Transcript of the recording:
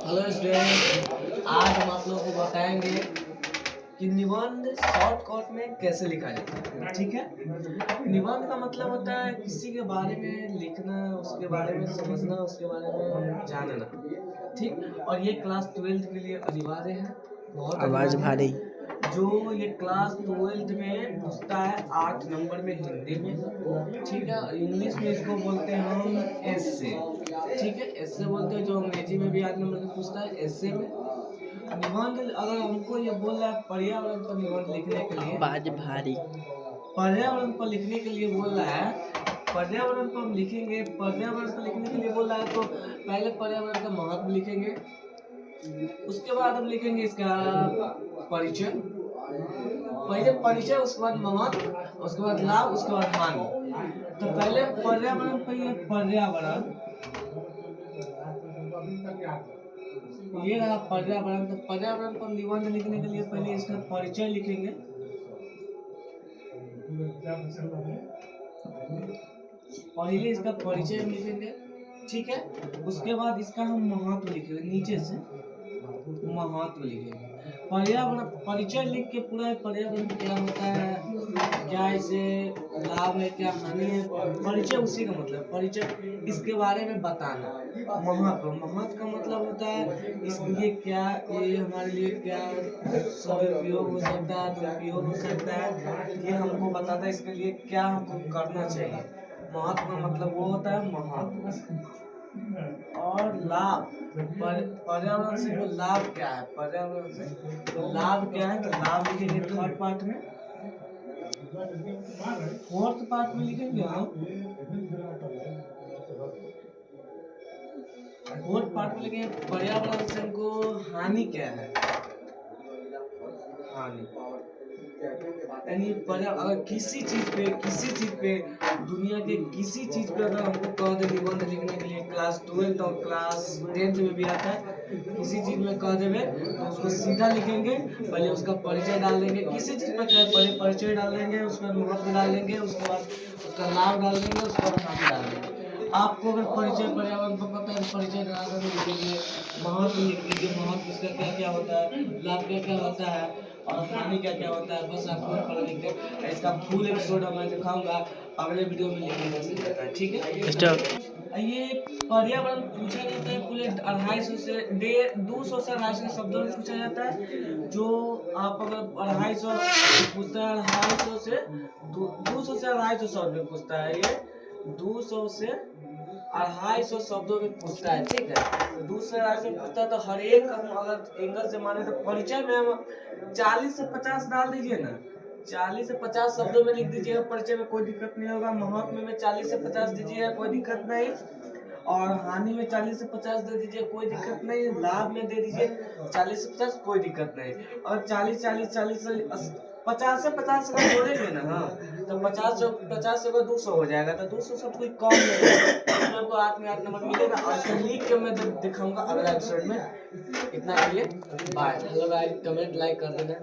Hello student, आज हम आप लोगों को बताएंगे कि निबंध शॉर्टकट में कैसे लिखा जाता है। ठीक है, निबंध का मतलब होता है किसी के बारे में लिखना, उसके बारे में समझना, उसके बारे में जानना। ठीक, और ये क्लास 12th के लिए अनिवार्य है, बहुत आवाज अनिवार्य भारी। है। जो ये क्लास 12th में पूछता है 8 नंबर में हिंदी में, ठीक है। इंग्लिश में इसको बोलते हैं हम एस्से, ठीक है, एस्से बोलते हैं। जो अंग्रेजी में भी 8 नंबर में पूछता है एस्से में। निबंध अगर हमको ये बोल रहा है पर्यावरण पर निबंध लिखने के लिए, आवाज भारी। पर्यावरण पर लिखने के लिए बोल रहा है, पर्यावरण पर हम लिखेंगे। पर्यावरण पर लिखने के लिए बोल रहा है तो पहले पर्यावरण का महत्व लिखेंगे, उसके बाद हम लिखेंगे इसका परिचय। पहले परिचय, उसके बाद महत्व, उसके बाद लाभ, उसके बाद हानि। तो पहले पर्यावरण पर, ये पर्यावरण, ये रहा पर्यावरण। तो पर्यावरण पर निबंध लिखने के लिए पहले इसका परिचय लिखेंगे, पहले इसका परिचय लिखेंगे, ठीक है। उसके बाद इसका हम महत्व लिखेंगे, नीचे से महत्व लिखेंगे। पर्यावरण परिचय लिख के पूरा पर्यावरण क्या होता है, क्या इसे लाभ है, क्या हानि है, परिचय उसी का मतलब परिचय, इसके बारे में बताना। महत्व, महत्व का मतलब होता है इसके लिए क्या, ये हमारे लिए क्या सदुपयोग हो सकता है, दुरुपयोग हो सकता है, ये हमको बताता है इसके लिए क्या हमको करना चाहिए। महत्व का मतलब वो होता है महत्व। और लाभ, पर्यावरण से वो लाभ क्या है, पर्यावरण से लाभ क्या है, तो लाभ लिखेंगे थर्ड पार्ट में। फोर्थ पार्ट में लिखेंगे हम, फोर्थ पार्ट में लिखेंगे पर्यावरण से हमको हानि क्या है, हानि। यानी अगर किसी चीज पे दुनिया के किसी चीज पे अगर हमको कह दे निबंध लिखने के लिए, क्लास 12th और क्लास 10th में भी आता है, किसी चीज में कह देवे तो उसको सीधा लिखेंगे। पहले उसका परिचय डाल देंगे, किसी चीज पे पहले परिचय डाल देंगे, उसका महत्व डाल देंगे, उसके बाद उसका लाभ डाल देंगे, उसके बाद हानि डाल देंगे। आपको अगर परिचय पर्यावरण पर पता है तो परिचय डाल दीजिए, महत्व लिख लीजिए, महत्व इसका क्या क्या होता है, लाभ क्या क्या होता है, और हानि क्या क्या होता है। बस आपको पढ़ लिख के इसका फुल एपिसोड मैं दिखाऊंगा अगले वीडियो में लिखने का सीख जाता है, ठीक है। ये पर्यावरण पूछा जाता है पूरे 250 से 200 से 250 शब्दों में पूछा जाता है। जो आप अगर 250 पूछता है, 250 से 200 से 250 शब्द में पूछता है, ये 200 से 250 शब्दों में पूछता है, ठीक है। 200 से 250 में पूछता है तो हर एक हम अगर एंगल से माने तो परिचय में हम 40 से 50 डाल दीजिए ना, 40 से 50 शब्दों में लिख दीजिएगा, परिचय में कोई दिक्कत नहीं होगा। महत्व में 40 से 50 दीजिएगा, कोई दिक्कत नहीं। और हानि में 40 से 50 दे दीजिए, कोई दिक्कत नहीं। लाभ में दे दीजिए 40 से 50, कोई दिक्कत नहीं। और 40 40 40 से 50 से 50 अगर जोड़ेंगे ना, हाँ, तो 50 से 200 हो जाएगा। तो 200 सब कोई कम नहीं है, आपको 8 में 8 नंबर मिलेगा। और इसको लिख के मैं दिखाऊंगा अगला एपिसोड में। इतना के लिए bye. Hello guys, comment like कर देना।